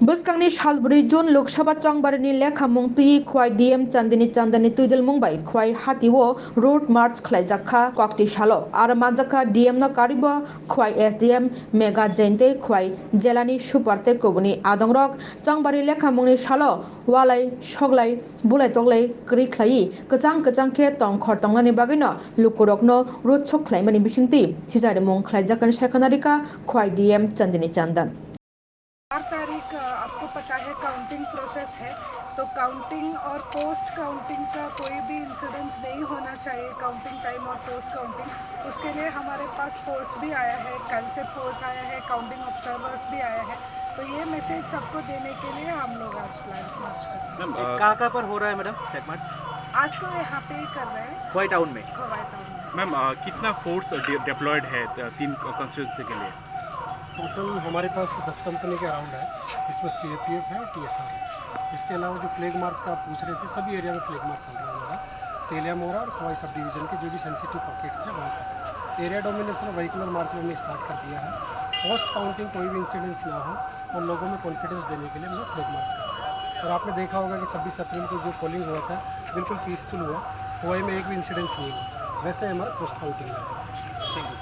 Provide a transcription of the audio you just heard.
Buskangi Shalburi Jun Lokshaba Changbarani Lekha Mungti Kwai DM Chandani Tudil Mumbai Kwai Hatiwo Road March Klaijakha Kokti Shalo Aramanjaka DM no Kariba Kwai SDM Mega Jente Kwai Jelani Suparte Kobuni Adongrok Changbari Lekha Mungni Shalo Walai Shoglai Bulai Toglai Kriklai Kajang Ke Tong Khotongani Bagino Lukurokno Road Choklai Mani Bishinti Sizari Mung Klaijakan Shekanarika Kwai DM Chandan 4 तारीख आपको पता है counting process है, तो counting और post counting का कोई भी इंसिडेंस नहीं होना चाहिए। काउंटिंग टाइम और पोस्ट काउंटिंग, उसके लिए हमारे पास फोर्स भी आया है, कल से फोर्स आया है, काउंटिंग ऑब्जर्वर्स भी आया है। तो ये मैसेज सबको देने के लिए हम लोग आज फ्लैग मार्च कर रहे हैं। कहाँ पर हो रहा है मैडम फ्लैग मार्च? आज तो यहाँ पे ही कर रहे हैं, खोवाई टाउन में। मैम कितना फोर्स डिप्लॉयड है 3 कॉन्स्टिट्यूंसी के लिए? टोटल हमारे पास 10 कंपनी के अराउंड है, इसमें CAPF है, TSR है। इसके अलावा जो फ्लैग मार्च का आप पूछ रहे थे, सभी एरिया में फ्लैग मार्च चल रहा है हमारा। तेलिया मोरा और खोवाई सब डिवीज़न के जो भी सेंसिटिव पॉकेट्स हैं वहाँ पर एरिया डोमिनेशन व्हीकुलर मार्च हमने स्टार्ट कर दिया है। पोस्ट काउंटिंग कोई भी इंसिडेंस ना हो और लोगों में कॉन्फिडेंस देने के लिए हम लोग फ्लैग मार्च कर रहे हैं। और आपने देखा होगा कि 26 अप्रैल को जो पोलिंग हुआ था बिल्कुल पीसफुल हुआ, खोवाई में एक भी इंसिडेंस नहीं हुआ। वैसे हमारा पोस्ट काउंटिंग है।